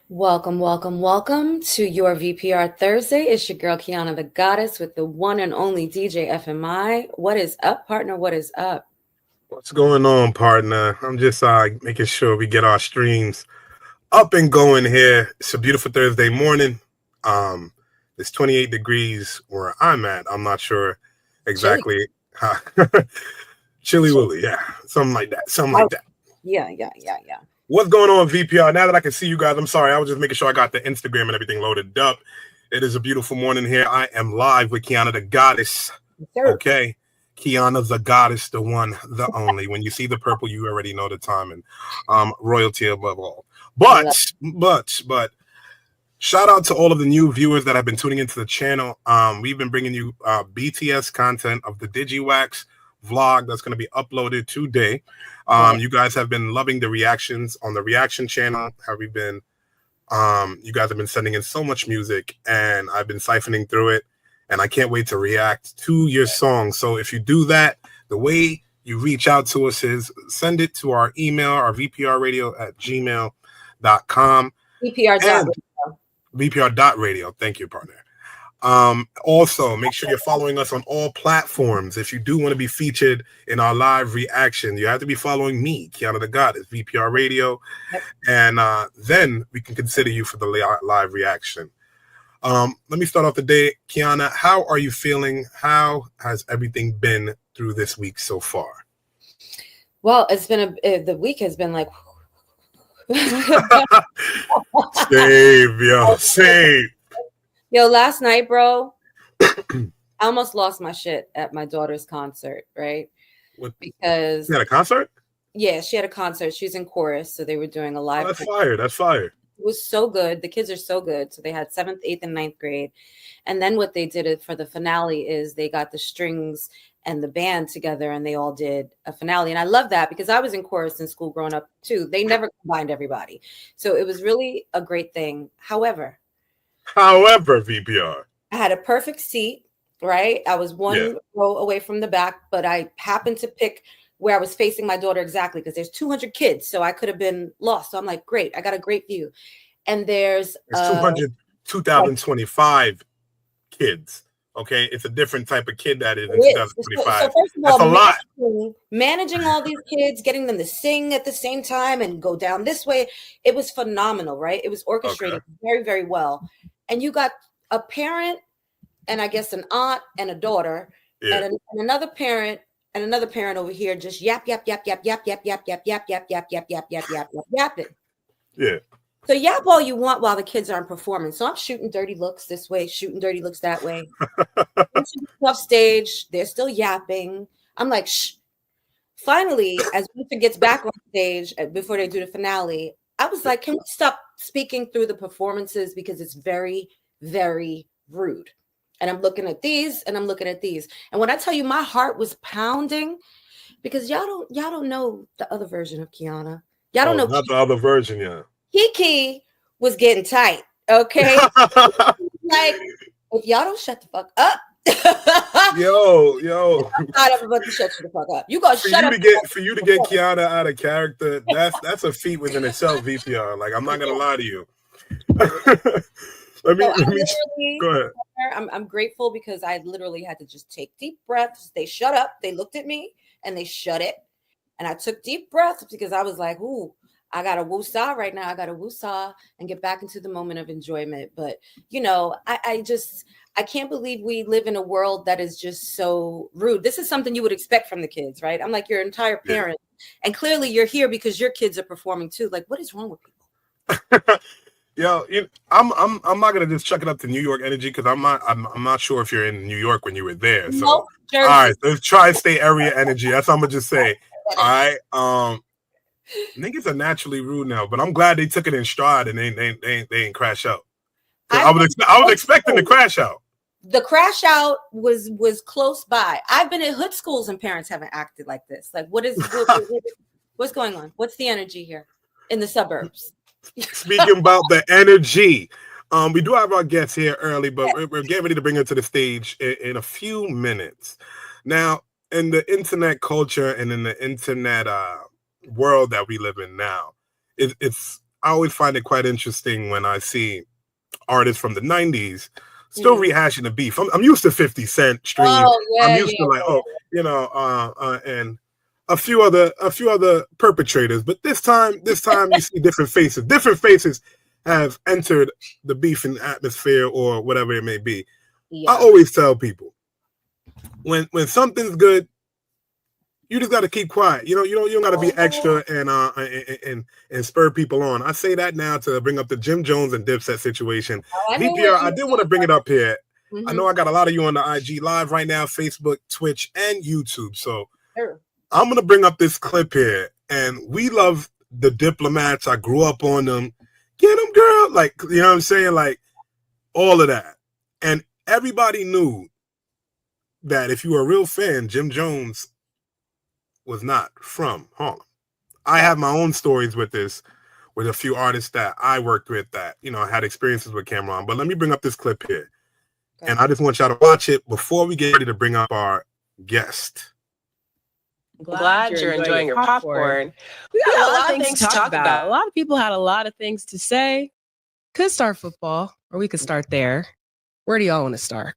Welcome, welcome, welcome to your VPR Thursday. It's your girl Kiana the Goddess with the one and only DJ FMI. What is up, partner? What is up? What's going on, partner? I'm just making sure we get our streams up and going here. It's a beautiful Thursday morning. Um, it's 28 degrees where I'm at. I'm not sure Chili. exactly how. Chilly Chili. Willy, yeah, something like that. Something like that. Yeah. What's going on, VPR? Now that I can see you guys, I'm sorry. I was just making sure I got the Instagram and everything loaded up. It is a beautiful morning here. I am live with Kiana the Goddess. Sure. Okay. Kiana the Goddess, the one, the only. When you see the purple, you already know the time, and royalty above all. But shout out to all of the new viewers that have been tuning into the channel. We've been bringing you BTS content of the DigiWax vlog that's going to be uploaded today. You guys have been loving the reactions on the reaction channel. You guys have been sending in so much music, and I've been siphoning through it, and I can't wait to react to your song. So if you do that, the way you reach out to us is send it to our email, our vprradio@gmail.com. VPR.radio. VPR.radio. Thank you, partner. Also, make sure you're following us on all platforms. If you do want to be featured in our live reaction, you have to be following me, Kiana the Goddess, VPR Radio, and then we can consider you for the live reaction. Let me start off the day. Kiana, how are you feeling? How has everything been through this week so far? Well, the week has been like Save. Yo, last night, bro, I almost lost my shit at my daughter's concert, right? Because she had a concert? Yeah, she had a concert. She's in chorus, so they were doing a live. That's fire. That's fire. It was so good. The kids are so good. So they had 7th, 8th, and 9th grade. And then what they did for the finale is they got the strings and the band together, and they all did a finale. And I love that because I was in chorus in school growing up too. They never combined everybody. So it was really a great thing. However, VPR, I had a perfect seat, right? I was one row away from the back, but I happened to pick where I was facing my daughter exactly because there's 200 kids, so I could have been lost. So I'm like, great, I got a great view. And there's 2025 kids. Okay, it's a different type of kid that is in 2025. So first of all, that's a lot. Managing all these kids, getting them to sing at the same time and go down this way, it was phenomenal, right? It was orchestrated very, very well. And you got a parent, and I guess an aunt and a daughter, and another parent. And another parent over here just yapping. Yeah. So yap all you want while the kids aren't performing. So I'm shooting dirty looks this way, shooting dirty looks that way. Off stage, they're still yapping. I'm like, shh. Finally, as Luther gets back on stage before they do the finale, I was like, can we stop speaking through the performances because it's very, very rude. And I'm looking at these and I'm looking at these. And when I tell you my heart was pounding because y'all don't know the other version of Kiana. Y'all don't know. Not the other version, yeah. Kiki was getting tight. Okay. Like, if y'all don't shut the fuck up. yo. I'm not about to shut you the fuck up. You gonna shut up. For you to get Kiana out of character, that's a feat within itself, VPR. Like, I'm not gonna lie to you. Let me go ahead. I'm grateful because I literally had to just take deep breaths. They shut up. They looked at me and they shut it. And I took deep breaths because I was like, ooh, I got to woosah right now. I got to woosah and get back into the moment of enjoyment. But, you know, I can't believe we live in a world that is just so rude. This is something you would expect from the kids, right? I'm like your entire parent. And clearly you're here because your kids are performing too. Like, what is wrong with people? Yo, I'm not gonna just chuck it up to New York energy because I'm not sure if you're in New York when you were there. So nope, all right, so tri-state area energy. That's what I'm gonna just say. All right, niggas are naturally rude now, but I'm glad they took it in stride and they ain't crash out. I was expecting to crash out. The crash out was close by. I've been at hood schools and parents haven't acted like this. Like, what's going on? What's the energy here in the suburbs? Speaking about the energy, we do have our guest here early, but we're getting ready to bring her to the stage in a few minutes. Now, in the internet culture and in the internet world that we live in now, it's I always find it quite interesting when I see artists from the 90s still rehashing the beef. I'm used to 50 Cent stream. I'm used to and a few other perpetrators, but this time you see different faces. Different faces have entered the beefing atmosphere or whatever it may be. Yeah. I always tell people when something's good, you just got to keep quiet. You don't got to be extra and spur people on. I say that now to bring up the Jim Jones and Dipset situation. VPR, I did want to bring it up here. I know I got a lot of you on the IG Live right now, Facebook, Twitch, and YouTube. So I'm going to bring up this clip here. And we love the Diplomats. I grew up on them. Get them, girl. Like, you know what I'm saying? Like, all of that. And everybody knew that if you were a real fan, Jim Jones was not from Harlem. I have my own stories with this, with a few artists that I worked with that, had experiences with Cameron. But let me bring up this clip here. Okay. And I just want y'all to watch it before we get ready to bring up our guest. Glad you're enjoying your popcorn. We got a lot of things to talk about. A lot of people had a lot of things to say. Could start football, or we could start there. Where do y'all want to start?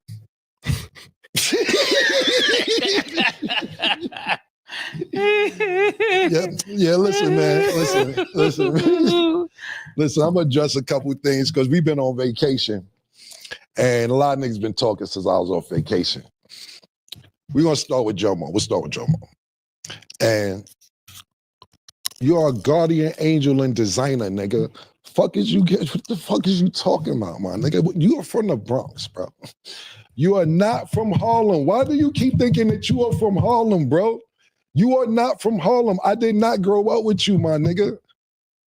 Yeah, listen, man. Listen, I'm gonna address a couple of things because we've been on vacation and a lot of niggas been talking since I was off vacation. We're gonna start with Jomo. We'll start with Jomo. And you are a guardian angel and designer, nigga. What the fuck is you talking about, my nigga? You are from the Bronx, bro. You are not from Harlem. Why do you keep thinking that you are from Harlem, bro? You are not from Harlem. I did not grow up with you, my nigga.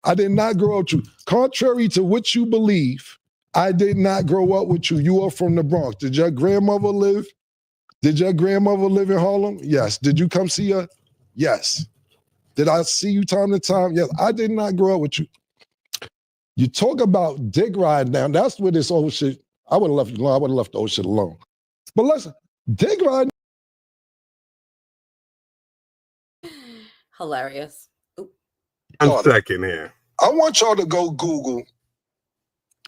I did not grow up with you. Contrary to what you believe, I did not grow up with you. You are from the Bronx. Did your grandmother live in Harlem? Yes. Did you come see her? Yes. Did I see you time to time? Yes. I did not grow up with you. You talk about dick ride now. That's where this old shit, I would have left it alone. I would have left the old shit alone. But listen, dick ride. Hilarious. Oop. 1 second here. I want y'all to go Google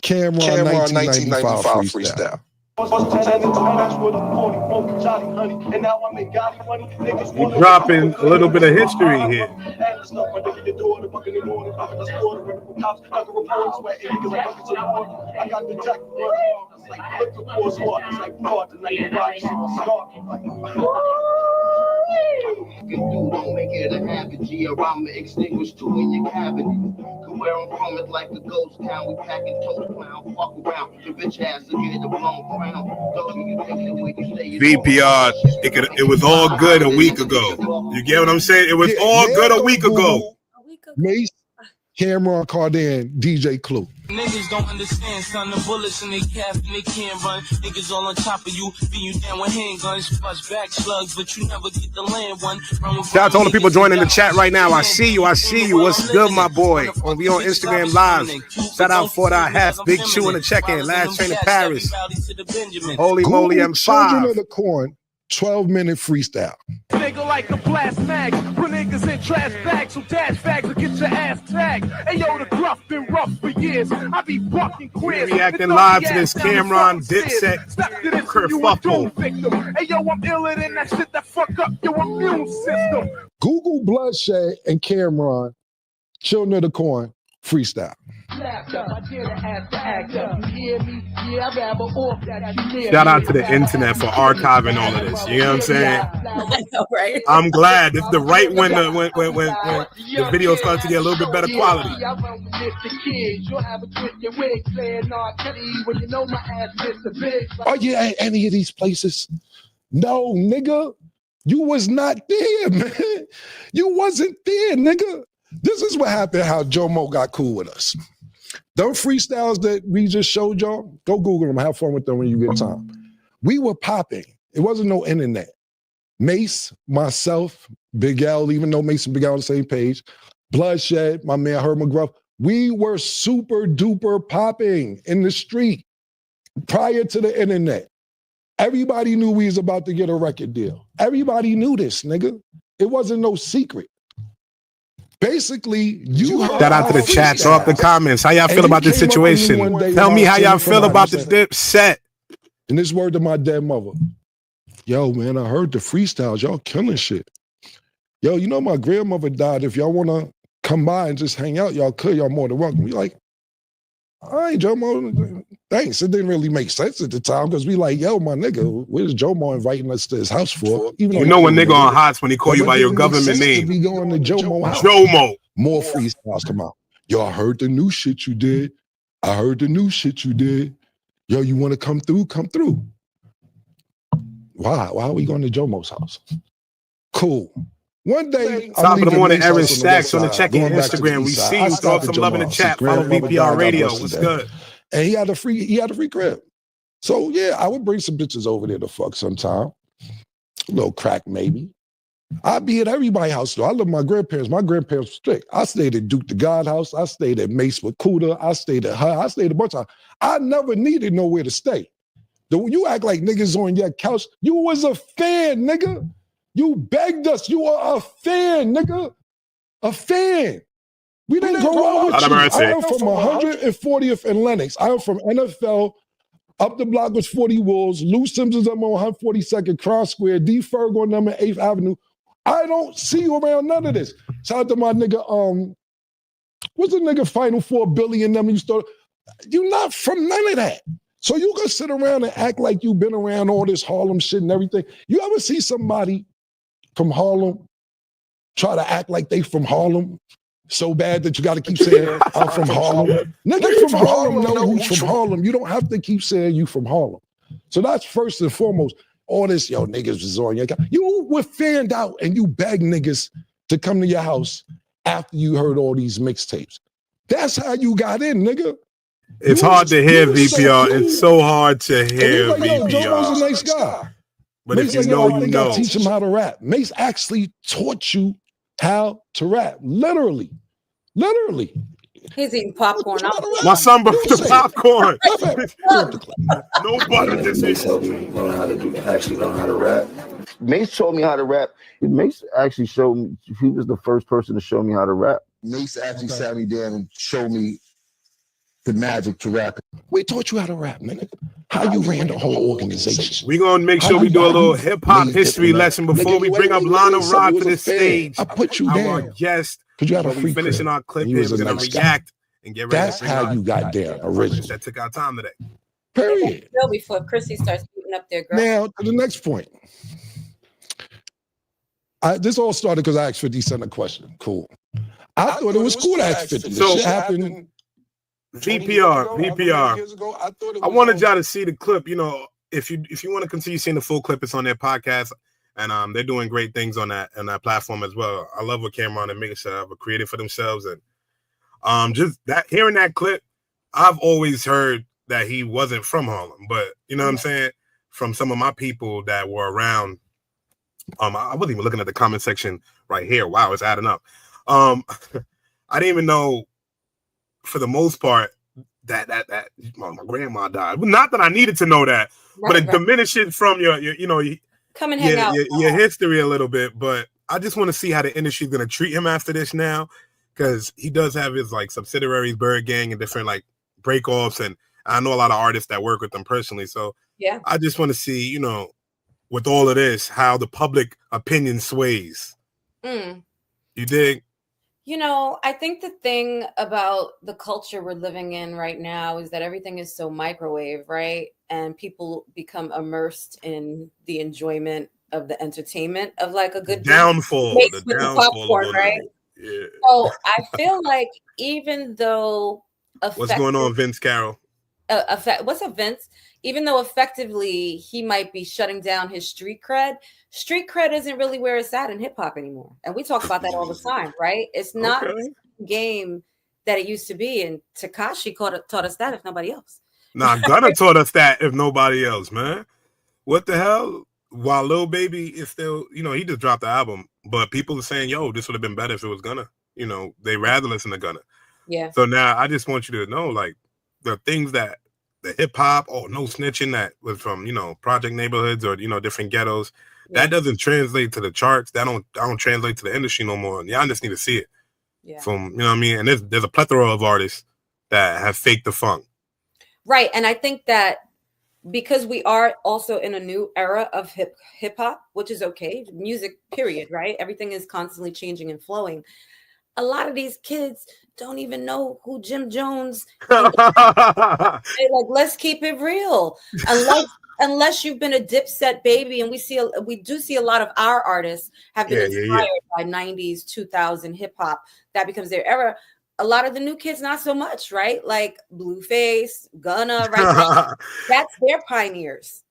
Cameron 1995 freestyle. You're dropping a little bit of history here. Don't make it a habit. G-Rama extinguished two in your cabinet. Where I'm from is like a ghost town. We packing total clown. Fuck around. The bitch ass to get a blown crown. VPR, it was all good a week ago. You get what I'm saying? It was all good a week ago. Mace, Cameron, Cardan, DJ Clue. Niggas don't understand, son. The bullets in their calf and they can't run. Niggas all on top of you, beat you down with handguns, flush back slugs, but you never get the land one. Shout out to all the people joining the chat right now. I see you. What's good, my boy? We on Instagram Live. Shout out for that half Big Chew in the check-in. Last train to Paris. Holy moly, M5. Children of the Corn, 12-minute freestyle. Nigga like a blast mag, put niggas in trash bags, so dash bags will get your ass tagged. Hey yo, the gruff been rough for years. I be bucking queers. Reacting live to this Cameron Dipset kerfuffle. Hey yo, I'm iller than that shit that fuck up your immune system. Google Bloodshed and Cameron, Children of the Corn, freestyle. Shout out to the internet for archiving all of this. You know what I'm saying? I know, right? I'm glad it's the right when the video starts to get a little bit better quality. Are you at any of these places? No, nigga. You was not there, man. You wasn't there, nigga. This is what happened, how Jomo got cool with us. Those freestyles that we just showed y'all, go Google them, have fun with them when you get time. We were popping. It wasn't no internet. Mace, myself, Big L, even though Mace and Big L on the same page, Bloodshed, my man Herb McGruff, we were super duper popping in the street prior to the internet. Everybody knew we was about to get a record deal. Everybody knew this, nigga. It wasn't no secret. Basically, you heard Shout out to the chat. Throw up the comments. How y'all feel about this situation? Tell me how y'all feel about the dip set. And this word to my dead mother. Yo, man, I heard the freestyles. Y'all killing shit. Yo, you know my grandmother died. If y'all want to come by and just hang out, y'all could. Y'all more than welcome. We like, all right, Jomo, thanks. It didn't really make sense at the time because we like, yo, my nigga, where's Jomo inviting us to his house for? Even you know when nigga on hots when he call you by your government name. We going to Jomo house. Jomo. More freestyles come out. Yo, I heard the new shit you did. I heard the new shit you did. Yo, you want to come through? Come through. Why? Why are we going to Jomo's house? Cool. One day, top of the morning, Aaron Stacks on the check-in Instagram. We see you. Throw up some love in the chat. Follow VPR Radio. What's good? And he had a free crib. So yeah, I would bring some bitches over there to fuck sometime. A little crack maybe. I'd be at everybody's house though. I love my grandparents. My grandparents were strict. I stayed at Duke the God house. I stayed at Mace with Cuda. I stayed at her. I stayed a bunch of. I never needed nowhere to stay. You act like niggas on your couch. You was a fan, nigga. You begged us. You are a fan, nigga. A fan. We didn't grow up with you. I am from 140th and Lenox. I am from NFL. Up the block was 40 Wolves. Lou Simpsons, I'm on 142nd Cross Square. D. Ferg on number 8th Avenue. I don't see you around none of this. Shout out to my nigga, what's the nigga Final Four Billy and them you started? You're not from none of that. So you can sit around and act like you've been around all this Harlem shit and everything. You ever see somebody from Harlem try to act like they from Harlem so bad that you got to keep saying, I'm from Harlem? Niggas from Harlem know who's from Harlem. You don't have to keep saying you from Harlem. So that's first and foremost. All this, yo, niggas was on your couch. You were fanned out and you begged niggas to come to your house after you heard all these mixtapes. That's how you got in, nigga. It's hard to hear VPR. It's so hard to hear VPR. Jomo's a nice guy. But if you know, you know. I teach him how to rap. Mace actually taught you how to rap. Literally. He's eating popcorn. My son brought the popcorn. No butter. Mace helped me actually learn how to rap. Mace taught me how to rap. Mace actually showed me. He was the first person to show me how to rap. Mace actually sat me down and showed me the magic to rap. We taught you how to rap, nigga. How you ran the whole organization. We're going to make sure we do a little hip-hop history lesson before we bring up Lana Rock to the stage. I put you down. Our guest, you had a free finishing our clip, we're going to react and get ready. That's how you got there originally. That took our time today. Period. Before Chrissy starts beating up their girl. Now, to the next point. This all started because I asked 50 Cent a question. Cool. I thought it was cool to ask 50. So, shit happened. VPR. I wanted y'all to see the clip. You know, if you want to continue seeing the full clip, it's on their podcast, and they're doing great things on that platform as well. I love what Cameron and Mega have created for themselves, and just that hearing that clip, I've always heard that he wasn't from Harlem, but you know what I'm saying, from some of my people that were around. I wasn't even looking at the comment section right here. Wow, it's adding up. I didn't even know. For the most part, that my grandma died. Not that I needed to know that, but it diminishes from your come and hang out. Your history a little bit. But I just want to see how the industry is going to treat him after this now, because he does have his like subsidiaries, Bird Gang, and different like breakoffs, and I know a lot of artists that work with them personally. So yeah, I just want to see, you know, with all of this, how the public opinion sways. You dig? You know, I think the thing about the culture we're living in right now is that everything is so microwave, right? And people become immersed in the enjoyment of the entertainment of like a good downfall, the popcorn, right? Yeah. So I feel like even though what's going on, Vince Carroll? What's up, Vince? Even though effectively he might be shutting down his street cred isn't really where it's at in hip hop anymore. And we talk about that all the time, right? It's not the game that it used to be. And Tekashi taught us that, if nobody else. Nah, Gunna taught us that, if nobody else, man. What the hell? While Lil Baby is still, you know, he just dropped the album, but people are saying, yo, this would have been better if it was Gunna. You know, they rather listen to Gunna. Yeah. So now I just want you to know, like, the things that the hip hop, no snitching, that was from, you know, project neighborhoods or, you know, different ghettos. Yeah. That doesn't translate to the charts. That don't translate to the industry no more. And y'all just need to see it. From, you know what I mean? And there's a plethora of artists that have faked the funk. Right. And I think that because we are also in a new era of hip hop, which is okay, music, period, right? Everything is constantly changing and flowing. A lot of these kids don't even know who Jim Jones and like, let's keep it real. Unless you've been a Dipset baby, and we do see a lot of our artists have been inspired by 90s, 2000 hip hop. That becomes their era. A lot of the new kids, not so much, right? Like Blueface, Gunna, right? That's their pioneers.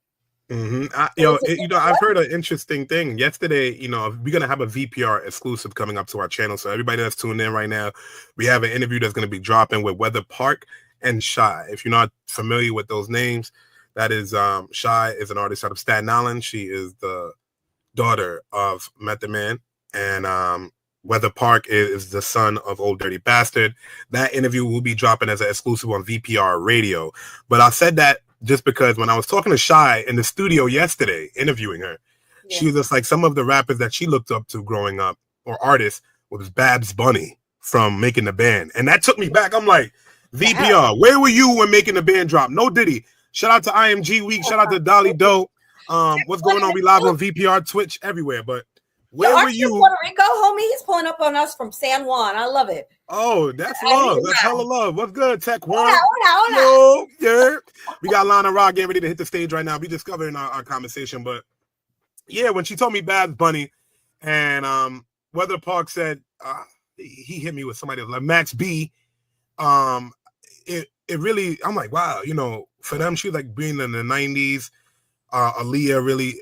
I've heard an interesting thing yesterday. We're gonna have a VPR exclusive coming up to our channel. So everybody that's tuned in right now, we have an interview that's gonna be dropping with Weather Park and Shy. If you're not familiar with those names, that is Shy is an artist out of Staten Island. She is the daughter of Method Man, and Weather Park is the son of Old Dirty Bastard. That interview will be dropping as an exclusive on VPR Radio. But I said that just because when I was talking to Shy in the studio yesterday, interviewing her, she was just like, some of the rappers that she looked up to growing up, or artists, was Babs Bunny from Making the Band. And that took me back. I'm like, VPR, where were you when Making the Band dropped? No Diddy. Shout out to IMG Week. Shout out to Dolly Doe. What's going on? We live on VPR, Twitch, everywhere. But where were you? Puerto Rico, homie? He's pulling up on us from San Juan. I love it. Oh, that's love. That's hella love. What's good, Tech One? Yo, yeah. We got Lana Rock getting ready to hit the stage right now. We discovering our conversation. But yeah, when she told me Babs Bunny, and Weather Park said he hit me with somebody like Max B. It really, I'm like, wow, for them, she was like being in the 90s. Aaliyah really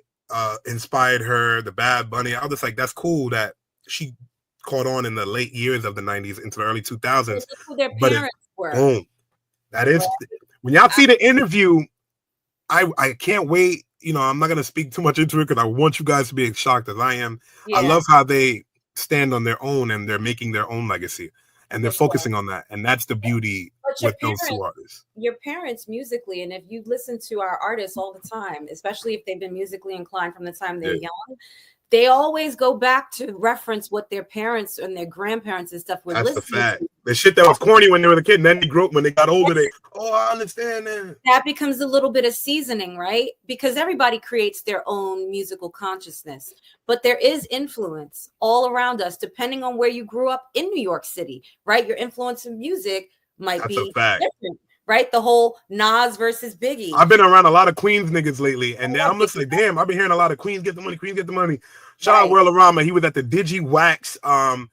inspired her, the Bad Bunny. I was just like, that's cool that she caught on in the late years of the 90s into the early 2000s. Who their parents were. Boom. That is, when y'all see the interview, I can't wait. I'm not going to speak too much into it because I want you guys to be as shocked as I am. Yeah. I love how they stand on their own and they're making their own legacy. And they're focusing on that. And that's the beauty with those two artists. Your parents musically, and if you listen to our artists all the time, especially if they've been musically inclined from the time they're young, they always go back to reference what their parents and their grandparents and stuff were listening to. That's the fact. The shit that was corny when they were a kid, and then they grew up when they got older. I understand that. That becomes a little bit of seasoning, right? Because everybody creates their own musical consciousness. But there is influence all around us, depending on where you grew up in New York City, right? Your influence in music might be different, right? The whole Nas versus Biggie. I've been around a lot of Queens niggas lately, and I'm listening, damn, I've been hearing a lot of Queens get the money, Queens get the money. Shout out World-A-Rama. He was at the DigiWax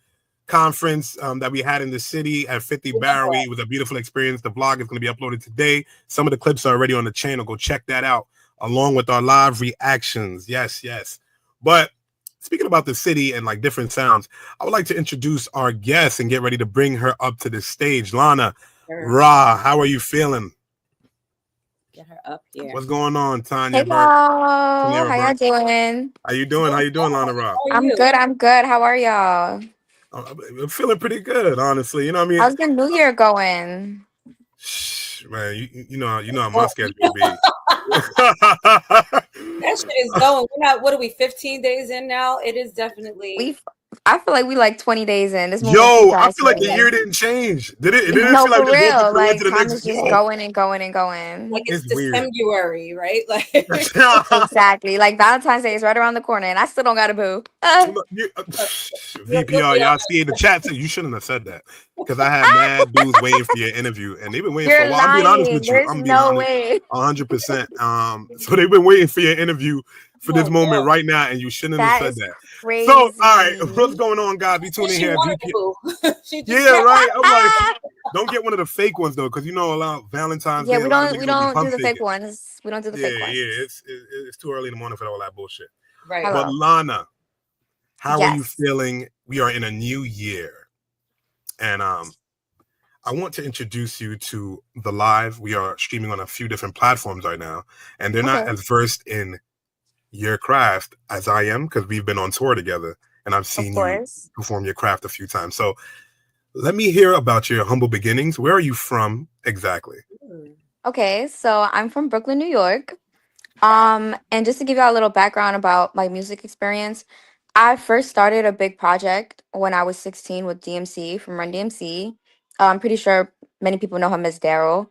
conference that we had in the city at 50 Bowery. It was a beautiful experience. The vlog is going to be uploaded today. Some of the clips are already on the channel. Go check that out, along with our live reactions. Yes. But speaking about the city and like different sounds, I would like to introduce our guest and get ready to bring her up to the stage. Lana Ra, how are you feeling? Get her up here. What's going on, Tanya? Hello. How y'all doing? How you doing, Lana Ra? I'm good. How are y'all? I'm feeling pretty good, honestly. You know what I mean? How's the new year going? Man, you know how my schedule be. That shit is going. We're not. What are we? 15 days in now. It is definitely. I feel like we like 20 days in. This I feel like the year didn't change. Did it? It didn't feel like for real. Like time is just going and going and going. Like it's December, right? Like exactly. Like Valentine's Day is right around the corner, and I still don't got a boo. VPR, y'all see in the chat too. You shouldn't have said that because I had mad dudes waiting for your interview, and they've been waiting for a while. I'm being honest with you. I'm being honest, 100%. So they've been waiting for your interview for this moment right now, and you shouldn't have said that. Crazy. So, all right, what's going on, guys? Be tuning in here. Yeah, right. I'm like, don't get one of the fake ones though, because a lot of Valentine's. Yeah, we don't do the fake ones. We don't do the fake ones. Yeah, it's too early in the morning for all that bullshit. Right. But Lana, how are you feeling? We are in a new year, and I want to introduce you to the live. We are streaming on a few different platforms right now, and they're not as versed in your craft as I am because we've been on tour together and I've seen you perform your craft a few times. So let me hear about your humble beginnings. Where are you from exactly? Okay, so I'm from Brooklyn, New York. And just to give you a little background about my music experience, I first started a big project when I was 16 with DMC from Run DMC. I'm pretty sure many people know him as Daryl.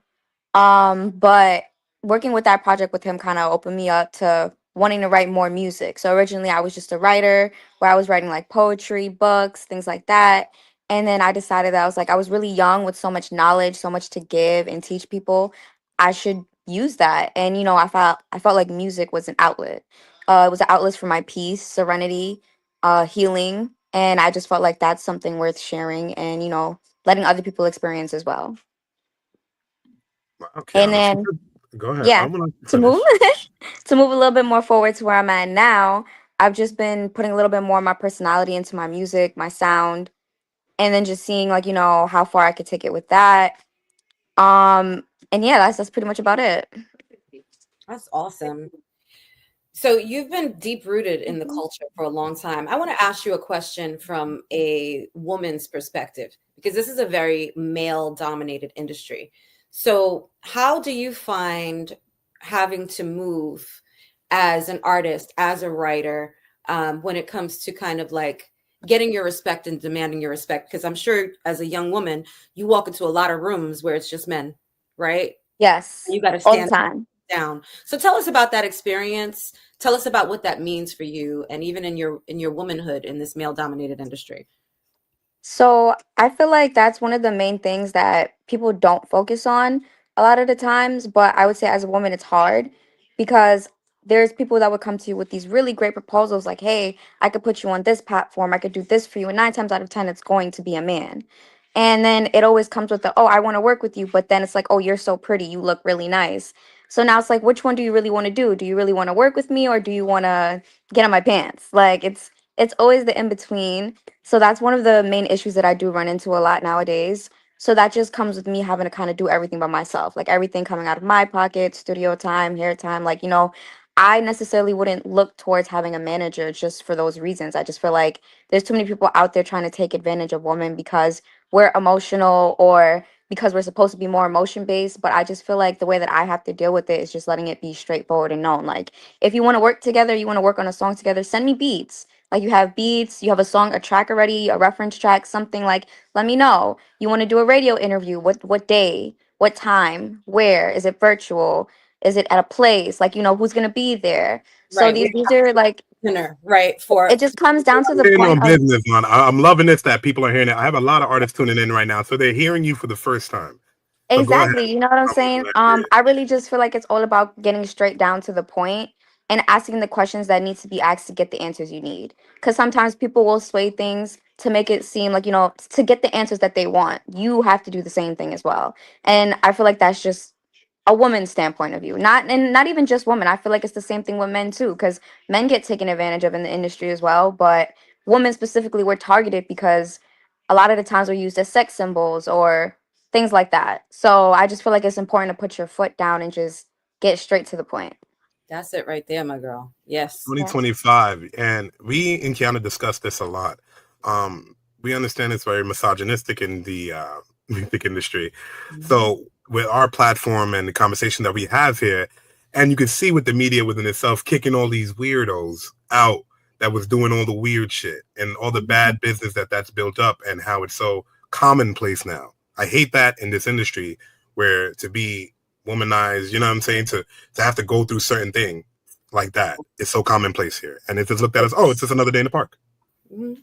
But working with that project with him kind of opened me up to wanting to write more music. So originally I was just a writer where I was writing like poetry, books, things like that. And then I decided that I was really young with so much knowledge, so much to give and teach people. I should use that. And I felt like music was an outlet. It was an outlet for my peace, serenity, healing, and I just felt like that's something worth sharing and letting other people experience as well. Okay, And honestly, then go ahead. yeah, I'm gonna to move finish. to move a little bit more forward to where I'm at now, I've just been putting a little bit more of my personality into my music, my sound, and then just seeing how far I could take it with that. And yeah, that's pretty much about it. That's awesome. So you've been deep rooted in the culture for a long time. I want to ask you a question from a woman's perspective because this is a very male dominated industry. So how do you find having to move as an artist, as a writer, when it comes to kind of like getting your respect and demanding your respect? Because I'm sure as a young woman, you walk into a lot of rooms where it's just men, right? Yes, You got to all the stand time. down. So tell us about that experience. Tell us about what that means for you and even in your womanhood in this male dominated industry. So I feel like that's one of the main things that people don't focus on a lot of the times. But I would say as a woman, it's hard because there's people that would come to you with these really great proposals like, hey, I could put you on this platform, I could do this for you. And 9 times out of 10, it's going to be a man. And then it always comes with the, oh, I want to work with you. But then it's like, oh, you're so pretty. You look really nice. So now it's like, which one do you really want to do? Do you really want to work with me or do you want to get on my pants? Like it's always the in between. So that's one of the main issues that I do run into a lot nowadays. So that just comes with me having to kind of do everything by myself, like everything coming out of my pocket, studio time, hair time. Like, I necessarily wouldn't look towards having a manager just for those reasons. I just feel like there's too many people out there trying to take advantage of women because we're emotional or because we're supposed to be more emotion based. But I just feel like the way that I have to deal with it is just letting it be straightforward and known. Like, if you want to work together, you want to work on a song together, send me beats. Like, you have beats, you have a song, a track already, a reference track, something. Like, let me know. You want to do a radio interview? What day? What time? Where? Is it virtual? Is it at a place? Like, who's gonna be there? So Right. these We these are like dinner, right? it For just comes down to the In point on of business, man. I'm loving this that people are hearing it. I have a lot of artists tuning in right now, so they're hearing you for the first time. So go ahead. exactly, you know what I'm I'm loving saying? that. Yeah. I really just feel like it's all about getting straight down to the point and asking the questions that need to be asked to get the answers you need. Because sometimes people will sway things to make it seem like, to get the answers that they want, you have to do the same thing as well. And I feel like that's just a woman's standpoint of view. Not even just women. I feel like it's the same thing with men too, because men get taken advantage of in the industry as well. But women specifically were targeted because a lot of the times we're used as sex symbols or things like that. So I just feel like it's important to put your foot down and just get straight to the point. that's it right there, my girl. Yes. Yes. 2025, and we in Kiana discussed this a lot. We understand it's very misogynistic in the music industry. So with our platform and the conversation that we have here, and you can see with the media within itself kicking all these weirdos out that was doing all the weird shit and all the bad business that's built up and how it's so commonplace now. I hate that in this industry where to be womanized, you know what I'm saying, to have to go through certain thing like that is so commonplace here. And it's just looked at as, oh, it's just another day in the park.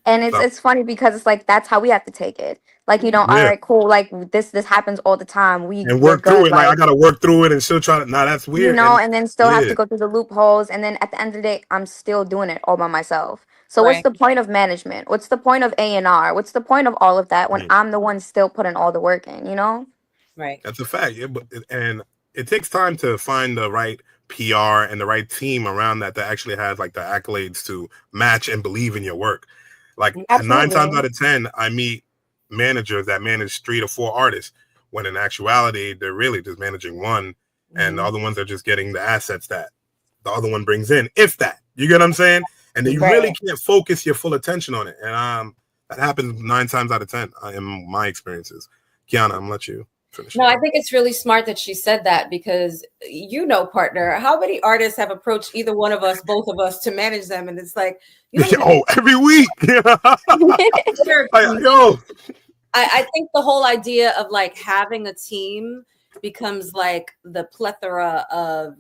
And it's So, it's funny because it's like that's how we have to take it. Like, all yeah. right, cool. Like this happens all the time. And We're work through good. it. Like I Like, gotta work through it and still try to that's weird. And and then still have yeah, to go through the loopholes. And then at the end of the day, I'm still doing it all by myself. So what's Right. the point of management? What's the point of A&R? What's the point of all of that when I'm the one still putting all the work in? Right. that's a fact. Yeah, and it takes time to find the right PR and the right team around that actually has like the accolades to match and believe in your work. Like 9 times Absolutely. out of 10, I meet managers that manage 3 to 4 artists, when in actuality they're really just managing one, and the other ones are just getting the assets that the other one brings in, if that. You get what I'm saying? And then you really Right. can't focus your full attention on it. And that happens 9 times out of 10 in my experiences. Kiana, I'm gonna let you. No, I think it's really smart that she said that because, partner, how many artists have approached either one of us, both of us, to manage them? And it's like, every week. I think the whole idea of like having a team becomes like the plethora of,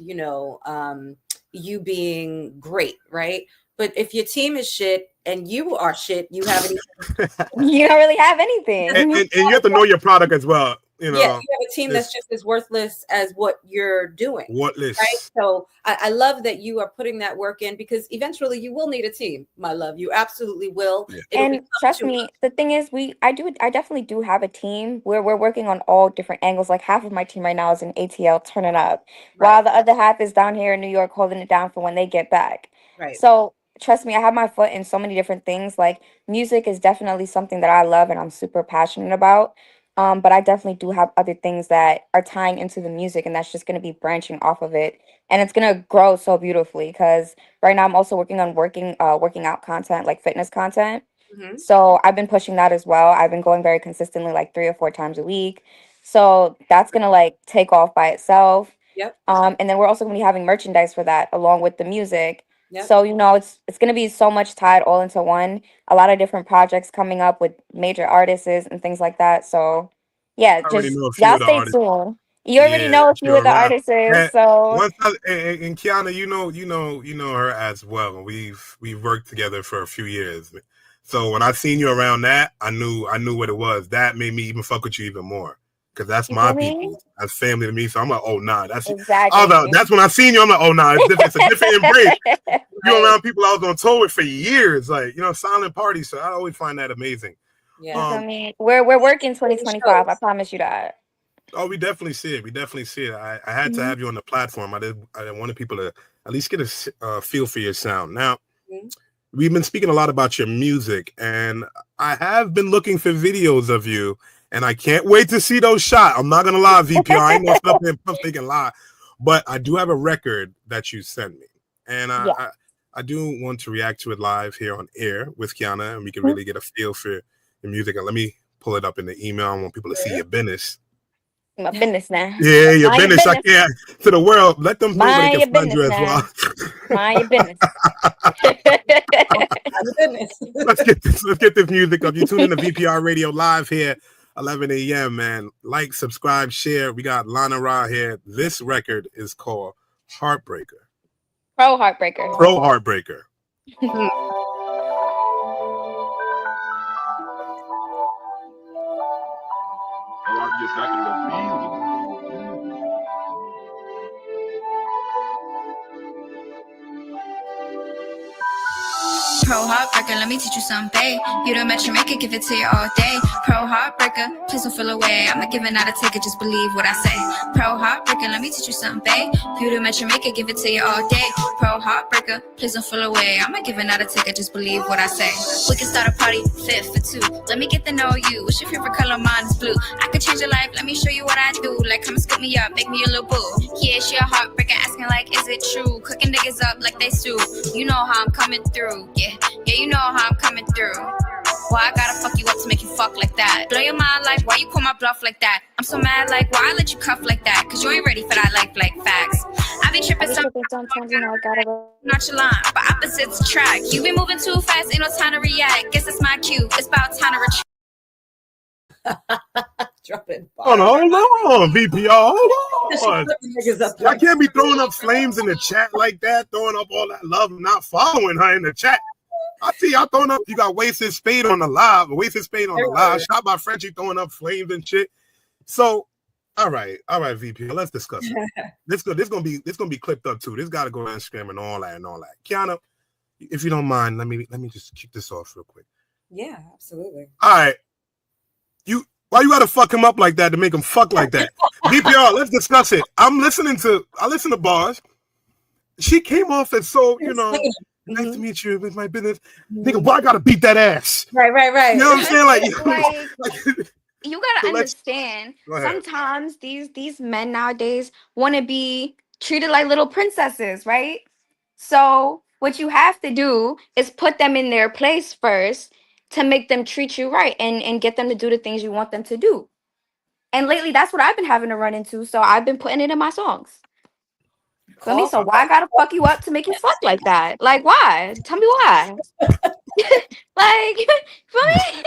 you being great, right? But if your team is shit and you are shit, you don't really have anything. And you have to know your product as well. Yeah, you have a team that's just as worthless as what you're doing. Worthless. Right? So I love that you are putting that work in because eventually you will need a team, my love. You absolutely will. Yeah. And trust me, the thing is, I definitely do have a team where we're working on all different angles. Like half of my team right now is in ATL turning up, while the other half is down here in New York holding it down for when they get back. Right. So trust me, I have my foot in so many different things. Like music is definitely something that I love and I'm super passionate about. But I definitely do have other things that are tying into the music, and that's just going to be branching off of it, and it's going to grow so beautifully. Because right now I'm also working on working out content, like fitness content. Mm-hmm. So I've been pushing that as well. I've been going very consistently, like 3 or 4 times a week. So that's gonna like take off by itself. Yep. And then we're also gonna be having merchandise for that along with the music. Yep. So it's gonna be so much tied all into one. A lot of different projects coming up with major artists and things like that. So yeah, just y'all stay tuned. You already know a few of the artists. So and Kiana, you know her as well. We've worked together for a few years. So when I seen you around that, I knew what it was. That made me even fuck with you even more. Because that's my people. That's family to me. So I'm like, oh nah, that's exactly. That's when I seen you. I'm like, oh nah, it's different. It's a different embrace. You're around people I was on tour with for years, like silent parties. So I always find that amazing. Yeah, we're working 2025. I promise you that. Oh, we definitely see it. I had to have you on the platform. I wanted people to at least get a feel for your sound. Now, we've been speaking a lot about your music, and I have been looking for videos of you. And I can't wait to see those shots. I'm not gonna lie, VPR. I ain't gonna stop there and thinking lie, but I do have a record that you sent me, and I do want to react to it live here on air with Kiana, and we can really get a feel for the music. And let me pull it up in the email. I want people to see your business. My business now. Yeah, your business. I can't to the world. Let them know where they can find you as well. Mind your business. Let's get this music up. You tune in to VPR Radio live here. 11 a.m. man. Like, subscribe, share. We got Lana Ra here. This record is called Heartbreaker. Pro Heartbreaker. Pro Heartbreaker, let me teach you something, babe. You the match, you make it, give it to you all day. Pro Heartbreaker, please don't feel away. I'm not giving out a ticket, just believe what I say. Pro Heartbreaker, let me teach you something, babe. You the match, you make it, give it to you all day. Pro Heartbreaker, please don't feel away. I'm not giving out a ticket, just believe what I say. We can start a party, fit for 2. Let me get to know you. What's your favorite color? Mine is blue. I could change your life, let me show you what I do. Like, come and scoop me up, make me a little boo. Yeah, she a heartbreaker, asking like, is it true? Cooking niggas up like they stew. You know how I'm coming through, yeah, you know how I'm coming through. Why I gotta fuck you up to make you fuck like that? Blow your mind like, why you call my bluff like that? I'm so mad like, why I let you cuff like that? Cause you ain't ready for that life like facts. I be tripping sometimes, nonchalant, but opposites attract. You be moving too fast, ain't no time to react. Guess it's my cue, it's about time to retreat. Dropping. Hold on, VPR. Hold on. I can't be throwing up flames in the chat like that, throwing up all that love, not following her in the chat. I see y'all throwing up. You got Wasted Spade on the live. Shot by Frenchie throwing up flames and shit. So, all right, VPR. Let's discuss it. This gonna be clipped up too. This got to go on Instagram and all that. Kiana, if you don't mind, let me just kick this off real quick. Yeah, absolutely. All right. Why you gotta fuck him up like that to make him fuck like that? VPR, let's discuss it. I listen to bars. She came off as so, nice to meet you with my business. Nigga, why I gotta beat that ass? Right. You know what I'm saying? Like you gotta understand. Sometimes these men nowadays want to be treated like little princesses, right? So what you have to do is put them in their place first to make them treat you right and get them to do the things you want them to do. And lately, that's what I've been having to run into. So I've been putting it in my songs. Feel me? So Awesome. why I gotta fuck you up to make you fuck like that? Like, why? Tell me why. Like, feel me?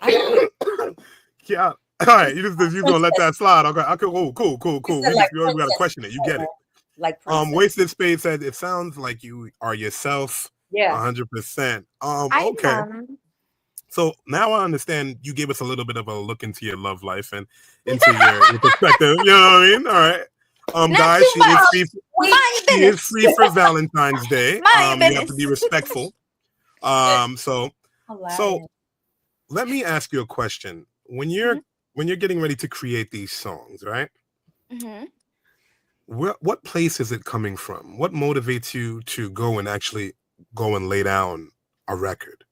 I get it. Yeah. All right. You just gonna let that slide. Okay. Okay. Oh, cool. You We said like just we gotta princess, question it. You get it. like princess. Wasted Spade said it sounds like you are yourself. Yeah. 100%. I Okay. am. So now I understand you gave us a little bit of a look into your love life and into your perspective. You know what I mean? All right. Not Guys, too she much. is free. Mind your She is business. free for Valentine's Day. Mind your You have to be business. respectful. So Hilarious. let me ask you a question. When you're getting ready to create these songs, right? Mm-hmm. What place is it coming from? What motivates you to go and actually go and lay down a record?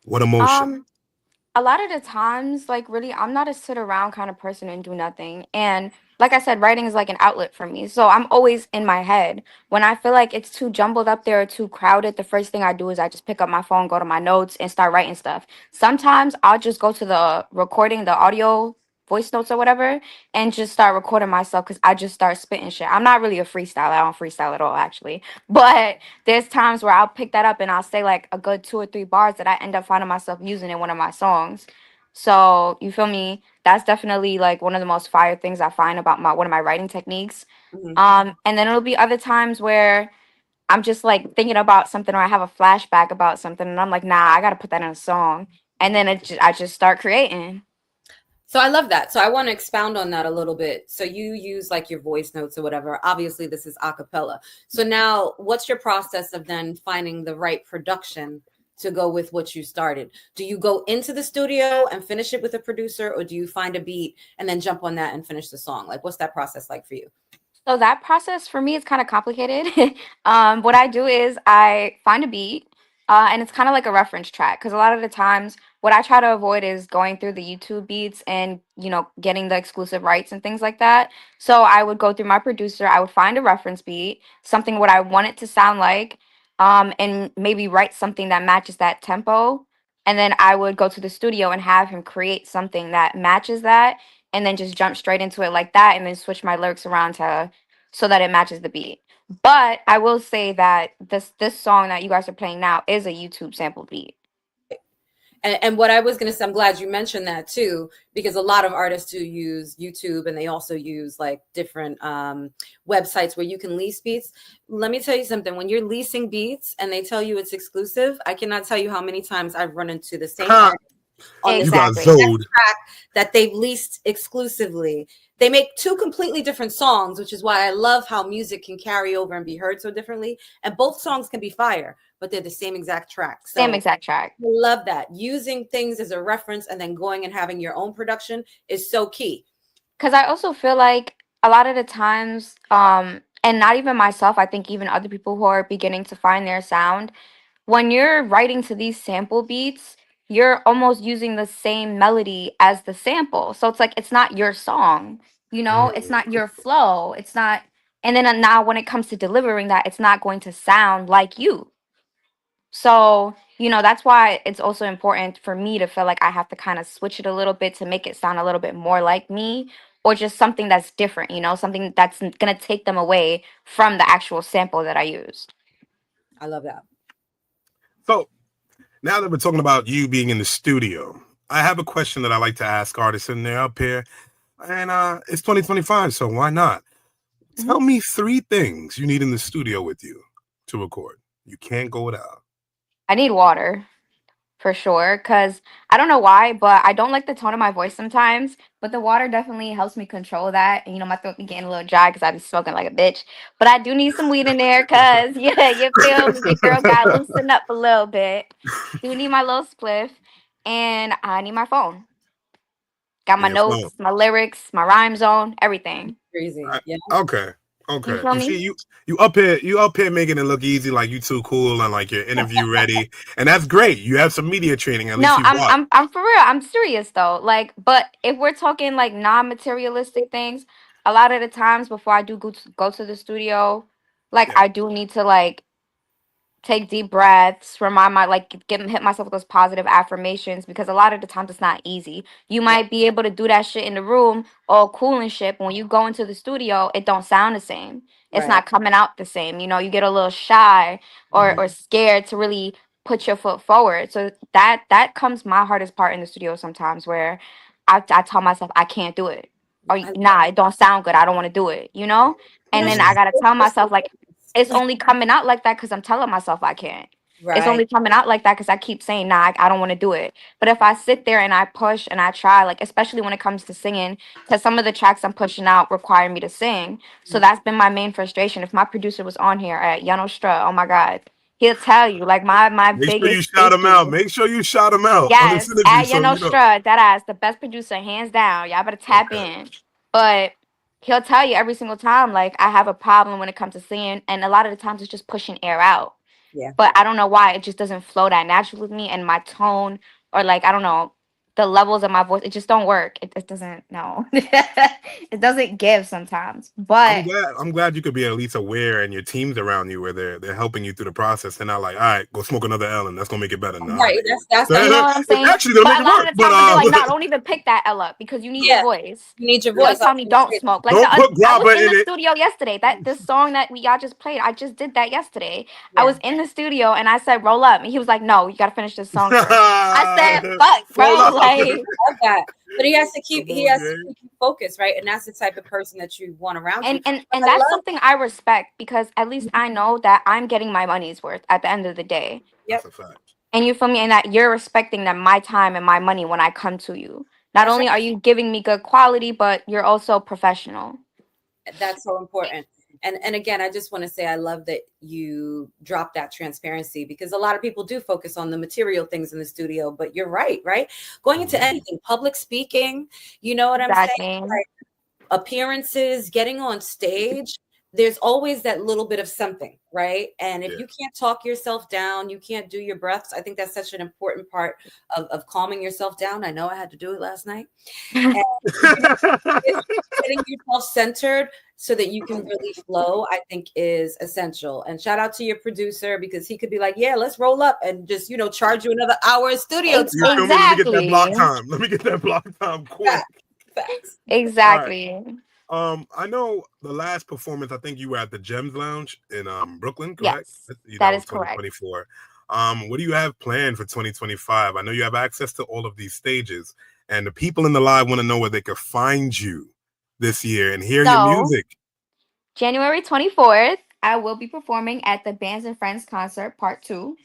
What emotion? A lot of the times, like really, I'm not a sit around kind of person and do nothing. And like I said, writing is like an outlet for me. So I'm always in my head. When I feel like it's too jumbled up there or too crowded, the first thing I do is I just pick up my phone, go to my notes, and start writing stuff. Sometimes I'll just go to the recording, the audio voice notes or whatever, and just start recording myself because I just start spitting shit. I'm not really a freestyler. I don't freestyle at all, actually. But there's times where I'll pick that up and I'll say like a good 2 or 3 bars that I end up finding myself using in one of my songs. So you feel me? That's definitely like one of the most fire things I find about my one of my writing techniques. And then it'll be other times where I'm just like thinking about something or I have a flashback about something and I'm like, nah, I gotta put that in a song. And then I just start creating. So I love that. So I want to expound on that a little bit. So you use like your voice notes or whatever. Obviously, this is a cappella. So now what's your process of then finding the right production to go with what you started? Do you go into the studio and finish it with a producer, or do you find a beat and then jump on that and finish the song? Like, what's that process like for you? So that process for me is kind of complicated. What I do is I find a beat, and it's kind of like a reference track because a lot of the times what I try to avoid is going through the YouTube beats and getting the exclusive rights and things like that. So I would go through my producer. I would find a reference beat, something what I want it to sound like, and maybe write something that matches that tempo. And then I would go to the studio and have him create something that matches that and then just jump straight into it like that and then switch my lyrics around to so that it matches the beat. But I will say that this song that you guys are playing now is a YouTube sample beat. And what I was going to say, I'm glad you mentioned that too, because a lot of artists do use YouTube and they also use like different websites where you can lease beats. Let me tell you something. When you're leasing beats and they tell you it's exclusive, I cannot tell you how many times I've run into the same artist on You got this zoed. track that they've leased exclusively. They make two completely different songs, which is why I love how music can carry over and be heard so differently. And both songs can be fire, but they're the same exact track. So Same exact track. I love that. Using things as a reference and then going and having your own production is so key. Because I also feel like a lot of the times, and not even myself, I think even other people who are beginning to find their sound, when you're writing to these sample beats, you're almost using the same melody as the sample. So it's like it's not your song, it's not your flow. It's not, and then now when it comes to delivering that, it's not going to sound like you. So, that's why it's also important for me to feel like I have to kind of switch it a little bit to make it sound a little bit more like me or just something that's different, something that's going to take them away from the actual sample that I used. I love that. So now that we're talking about you being in the studio, I have a question that I like to ask artists, and they're up here, and it's 2025, so why not? Tell me 3 things you need in the studio with you to record. You can't go without. I need water for sure because I don't know why, but I don't like the tone of my voice sometimes. But the water definitely helps me control that. And my throat be getting a little dry because I be smoking like a bitch. But I do need some weed in there because yeah, you feel me? Your girl got to loosen up a little bit. Do need my little spliff, and I need my phone. Got my notes, my lyrics, my rhyme zone, everything. Crazy. Yeah. Okay. You feel me? See, you up here making it look easy, like you too cool and like your interview ready, and that's great. You have some media training. At No, least you watch. I'm for real. I'm serious though. Like, but if we're talking like non-materialistic things, a lot of the times before I do go to the studio, like Yeah. I do need to like take deep breaths, remind my hit myself with those positive affirmations, because a lot of the times it's not easy. You might be able to do that shit in the room all cool and shit, but when you go into the studio, it don't sound the same. It's Right. not coming out the same. You get a little shy Mhm. or scared to really put your foot forward. So that comes my hardest part in the studio sometimes, where I tell myself I can't do it. Or nah, it don't sound good. I don't want to do it, And then I gotta tell myself like it's only coming out like that because I'm telling myself I can't. It's Right. only coming out like that because I keep saying, nah, I don't want to do it. But if I sit there and I push and I try, like, especially when it comes to singing, because some of the tracks I'm pushing out require me to sing. So that's been my main frustration. If my producer was on here at Yano Stra, oh my God, he'll tell you, like, my Make sure you biggest shout him out. issue. Make sure you shout him out on this Yes, interview. at So, Yano Stra, that ass, the best producer, hands down. Y'all better tap okay. in. But he'll tell you every single time, like, I have a problem when it comes to singing. And a lot of the times it's just pushing air out. Yeah. But I don't know why it just doesn't flow that naturally with me, and my tone, or like, I don't know, the levels of my voice, it just don't work. It doesn't, no. It doesn't give sometimes. I'm But glad. I'm glad you could be at least aware, and your team's around you where they're helping you through the process. They're not like, all right, go smoke another L, and that's gonna make it better. Nah, Right. That's you know what I'm it's saying? actually gonna make But a it lot work. of the times they'll be like, no, don't even pick that L up because you need your yeah. voice. You need your They'll voice. tell me don't smoke. Like Don't put I was grabba in in the it. studio yesterday. This song that y'all just played, I just did that yesterday. I Yeah. was in the studio and I said roll up, and he was like, no, you gotta finish this song first. I said, fuck, bro, Roll up. like. Love that. But he has to Come keep on, you focused, right? And that's the type of person that you want around you. And that's something I respect, because at least I know that I'm getting my money's worth at the end of the day. That's a fact. And you feel me? And that you're respecting that my time and my money when I come to you. Not That's only right. are you giving me good quality, but you're also professional. That's so important. And again, I just want to say I love that you drop that transparency, because a lot of people do focus on the material things in the studio, but you're right? Going into anything, public speaking, you know what I'm saying? Like appearances, getting on stage, there's always that little bit of something, right? And if you can't talk yourself down, you can't do your breaths. I think that's such an important part of calming yourself down. I know I had to do it last night. And getting yourself centered so that you can really flow, I think is essential. And shout out to your producer, because he could be like, yeah, let's roll up and just, charge you another hour of studio time. You feel me? Let me get that block time. Let me get that block time quick. Facts. Exactly. Right. I know the last performance, I think you were at the Gems Lounge in Brooklyn, correct? Yes, That is was correct. 2024. What do you have planned for 2025? I know you have access to all of these stages, and the people in the live want to know where they could find you this year and hear your music. January 24th, I will be performing at the Bands and Friends concert part 2.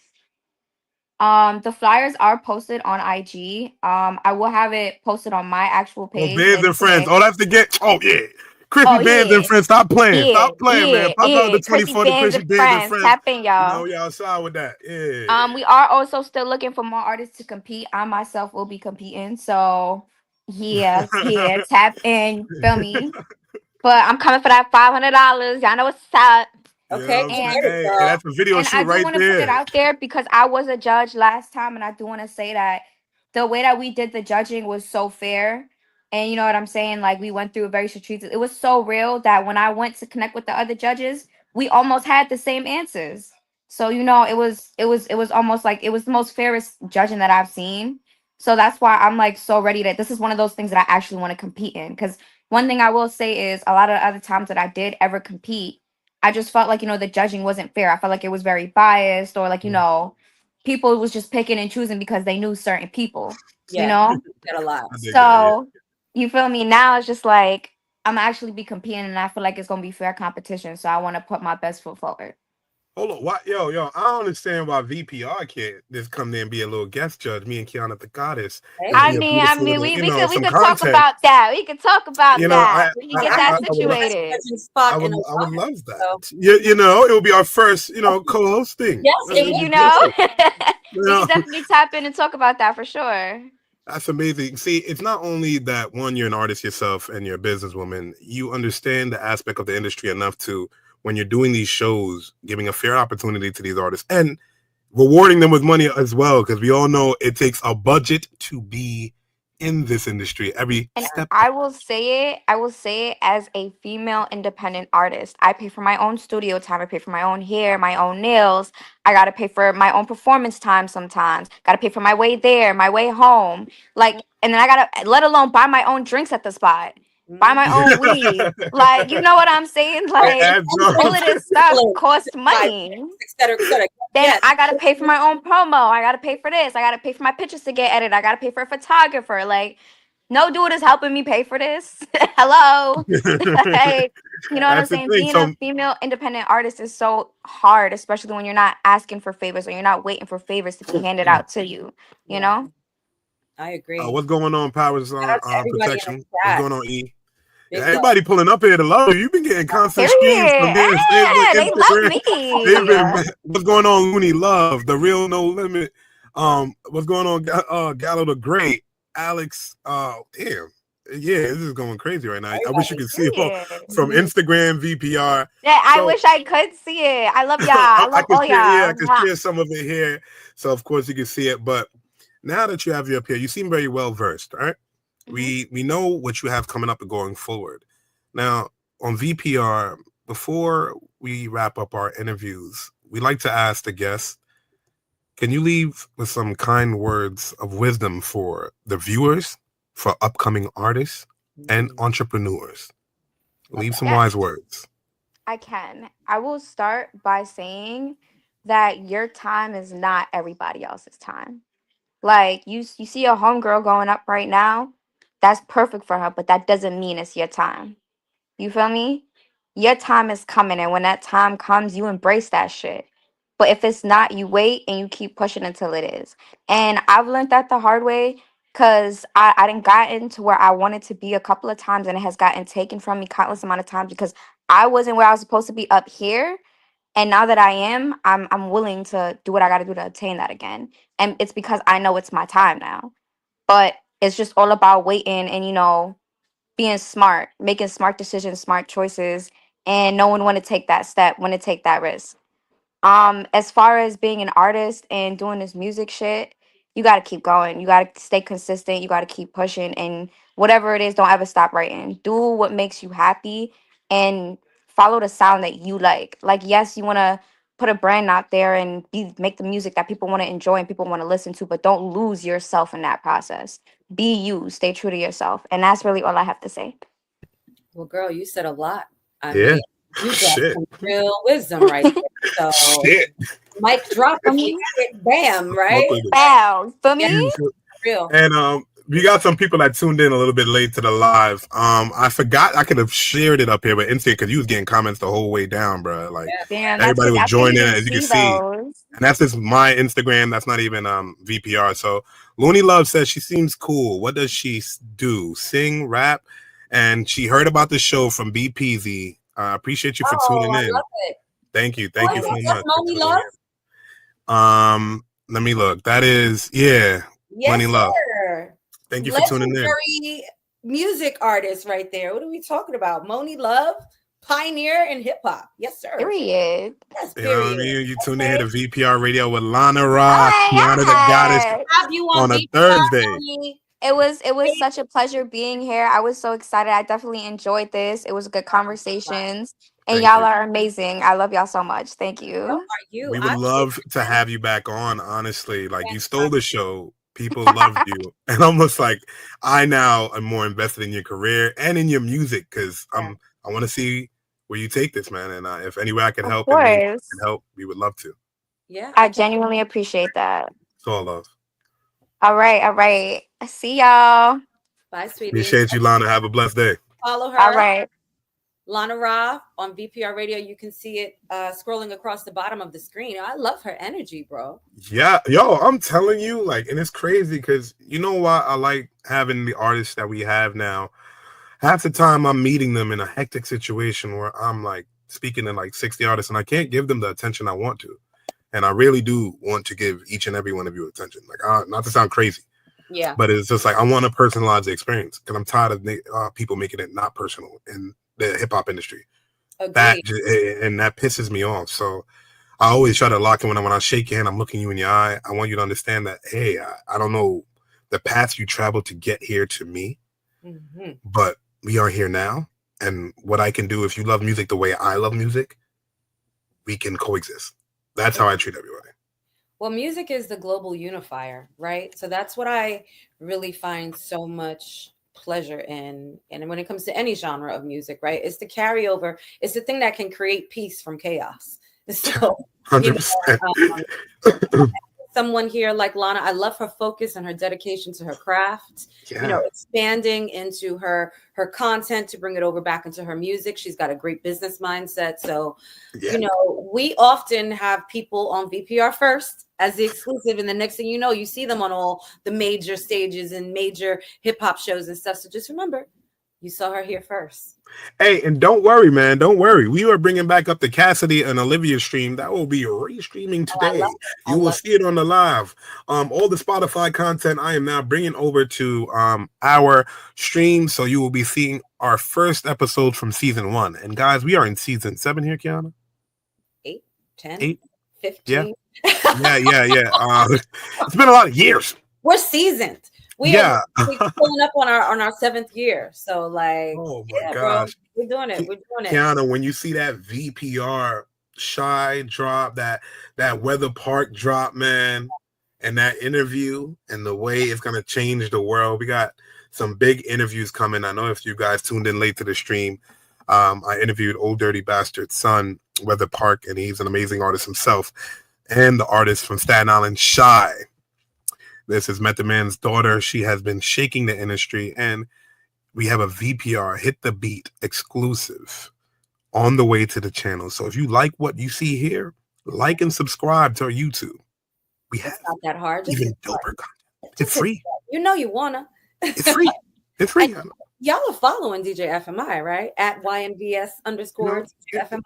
The flyers are posted on IG. I will have it posted on my actual page. Bands and Friends. Oh, that's the get. Oh yeah. Crispy Bands and Friends. Stop playing. Stop playing, man. Pop out the 24 to Crispy Bands and Friends. Tap in, y'all. Y'all outside with that. Yeah. We are also still looking for more artists to compete. I myself will be competing. So yeah, tap in, feel me. But I'm coming for that $500. Y'all know what's up. Okay, and that's a video shoot I do right want to put it out there, because I was a judge last time, and I do want to say that the way that we did the judging was so fair. And you know what I'm saying? Like, we went through a very strategic. It was so real that when I went to connect with the other judges, we almost had the same answers. So it was almost like it was the most fairest judging that I've seen. So that's why I'm like so ready that this is one of those things that I actually want to compete in. Because one thing I will say is, a lot of other times that I did ever compete, I just felt like, the judging wasn't fair. I felt like it was very biased, or like, people was just picking and choosing because they knew certain people, Got a lot. So you feel me? Now it's just like, I'm actually be competing, and I feel like it's going to be fair competition. So I want to put my best foot forward. Hold on. Why, yo, I don't understand why VPR can't just come there and be a little guest judge. Me and Kiana the Goddess. I mean, we could talk about that. We could talk about that. We can get that situated. I would love that. So. It would be our first, co-hosting. Yes, we can definitely tap in and talk about that for sure. That's amazing. See, it's not only that, one, you're an artist yourself and you're a businesswoman. You understand the aspect of the industry enough to, when you're doing these shows, giving a fair opportunity to these artists and rewarding them with money as well, because we all know it takes a budget to be in this industry every And step. I will say it as a female independent artist. I pay for my own studio time. I pay for my own hair, my own nails. I got to pay for my own performance time sometimes. Got to pay for my way there, my way home. Like, and then I got to, let alone buy my own drinks at the spot, buy my own weed. Like, you know what I'm saying? Like, all of this stuff costs money. Et cetera, et cetera. Then Yes. I gotta pay for my own promo. I gotta pay for this. I gotta pay for my pictures to get edited. I gotta pay for a photographer. Like, no dude is helping me pay for this. Hello. Like, you know what I'm That's the saying? thing. Being So a female independent artist is so hard, especially when you're not asking for favors or you're not waiting for favors to be handed out to you. You know? I agree. what's going on, Powers Shout out to everybody in the Protection? What's chat. going on, E? Big Yeah, everybody pulling up here to love you. You've been getting constant streams from Period. there. Facebook, Yeah, they love Instagram. They've me. been, what's going on, Looney Love, the real No Limit. What's going on, Gallo the Great, Alex? Damn, yeah, this is going crazy right now. I wish you could see it all from Instagram, VPR. Yeah, I wish I could see it. I love y'all. I love all y'all. Yeah, I can share some of it here. So of course you can see it. But now that you have you up here, you seem very well versed, right? We know what you have coming up and going forward. Now, on VPR, before we wrap up our interviews, we like to ask the guests, can you leave with some kind words of wisdom for the viewers, for upcoming artists, and entrepreneurs? Leave some wise words. I can. I will start by saying that your time is not everybody else's time. Like, you see a homegirl going up right now, that's perfect for her, but that doesn't mean it's your time. You feel me? Your time is coming, and when that time comes, you embrace that shit. But if it's not, you wait and you keep pushing until it is. And I've learned that the hard way because I didn't gotten to where I wanted to be a couple of times, and it has gotten taken from me countless amount of times because I wasn't where I was supposed to be up here. And now that I am, I'm willing to do what I got to do to obtain that again. And it's because I know it's my time now. But it's just all about waiting and, being smart, making smart decisions, smart choices, and no one want to take that step, want to take that risk. As far as being an artist and doing this music shit, you got to keep going. You got to stay consistent. You got to keep pushing, and whatever it is, don't ever stop writing. Do what makes you happy and follow the sound that you like. Like, yes, you want to put a brand out there and make the music that people want to enjoy and people want to listen to, but don't lose yourself in that process. Be you, stay true to yourself. And that's really all I have to say. Well, girl, you said a lot. I Yeah. mean, you got some real wisdom right there. So, mic drop for me. Bam, right? Bam, for me. Real. And we got some people that tuned in a little bit late to the live. I forgot I could have shared it up here, but instant because you was getting comments the whole way down, bro. Like everybody was joining, as you can see. And that's just my Instagram. That's not even VPR. So Looney Love says she seems cool. What does she do? Sing, rap? And she heard about the show from BPZ. Appreciate you for tuning in. Love it. Thank you so much. Money Love? Let me look. That is Money Love. Thank you for tuning in. Legendary music artist right there. What are we talking about? Moni Love, pioneer in hip hop. Yes, sir. Period. Yes, period. You know what I mean? You tuned in here to VPR Radio with Lana Rock, Kiana the Goddess, have you on a VPR, Thursday. Moni. It was such a pleasure being here. I was so excited. I definitely enjoyed this. It was good conversations. And y'all are amazing. I love y'all so much. Thank you. We would love to have you back on, honestly. Like, you stole the show. People loved you. And almost like I now am more invested in your career and in your music because I want to see where you take this, man. And if any way I can help, we would love to. Yeah. I genuinely appreciate that. It's all love. All right. I see y'all. Bye, sweetie. Appreciate you, Lana. Have a blessed day. Follow her. All right. Lana Ra on VPR Radio. You can see it scrolling across the bottom of the screen. I love her energy, bro. Yeah, yo, I'm telling you, like, and it's crazy because you know why I like having the artists that we have now. Half the time I'm meeting them in a hectic situation where I'm like speaking to like 60 artists and I can't give them the attention I want to. And I really do want to give each and every one of you attention. Like, not to sound crazy. Yeah. But it's just like I want to personalize the experience because I'm tired of people making it not personal and the hip hop industry. Agreed. That pisses me off. So I always try to lock in when I shake your hand, I'm looking you in your eye. I want you to understand that, hey, I don't know the path you traveled to get here to me. Mm-hmm. But we are here now. And what I can do, if you love music the way I love music, we can coexist. That's how I treat everybody. Well, music is the global unifier, right? So that's what I really find so much pleasure in. And when it comes to any genre of music, right? It's the carryover. It's the thing that can create peace from chaos. So, 100%. Someone here like Lana, I love her focus and her dedication to her craft. Yeah. Expanding into her content to bring it over back into her music. She's got a great business mindset. So, we often have people on VPR first as the exclusive, and the next thing you know, you see them on all the major stages and major hip hop shows and stuff. So just remember, you saw her here first. Hey, and don't worry, man. Don't worry. We are bringing back up the Cassidy and Olivia stream. That will be re-streaming today. You will see it on the live. All the Spotify content I am now bringing over to our stream. So you will be seeing our first episode from season 1. And guys, we are in season 7 here, Kiana. 8, 10, 8, 15. Yeah. It's been a lot of years. We're seasoned. We're pulling up on our 7th year. So oh my gosh, bro, we're doing it. Kiana, when you see that VPR Shy drop, that Weather Park drop, man, and that interview and the way it's gonna change the world. We got some big interviews coming. I know if you guys tuned in late to the stream, I interviewed Old Dirty Bastard's son, Weather Park, and he's an amazing artist himself, and the artist from Staten Island, Shy. This is Method Man's daughter. She has been shaking the industry, and we have a VPR Hit the Beat exclusive on the way to the channel. So if you like what you see here, like and subscribe to our YouTube. We have not that hard. Even doper content. It's free. You wanna. It's free. It's free. Y'all are following DJ FMI, right? At YNVS_DJ FMI.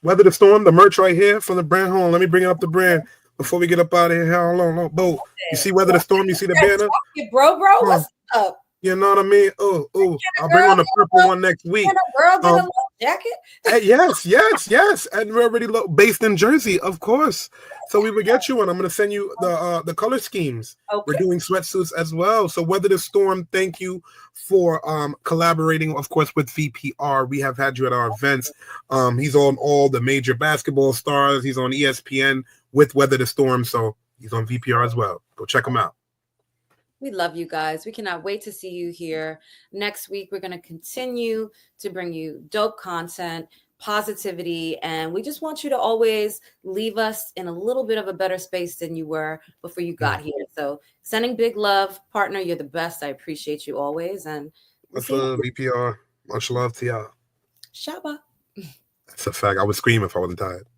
Weather the Storm, the merch right here from the brand. Hold on, let me bring up the brand before we get up out of here. Hold on, Bo. You see Weather the Storm? You see the banner? Bro, what's up? You know what I mean? Oh, I'll bring on the purple one next week. Girl get a little jacket? Yes. And we're already based in Jersey, of course. So we would get you one. I'm going to send you the color schemes. Okay. We're doing sweatsuits as well. So Weather the Storm, thank you for collaborating, of course, with VPR. We have had you at our events. He's on all the major basketball stars. He's on ESPN with Weather the Storm. So he's on VPR as well. Go check him out. We love you guys. We cannot wait to see you here. Next week, we're going to continue to bring you dope content, positivity, and we just want you to always leave us in a little bit of a better space than you were before you got here. So sending big love, partner. You're the best. I appreciate you always. And much love, VPR. Much love to y'all. Shabba. That's a fact. I would scream if I wasn't tired.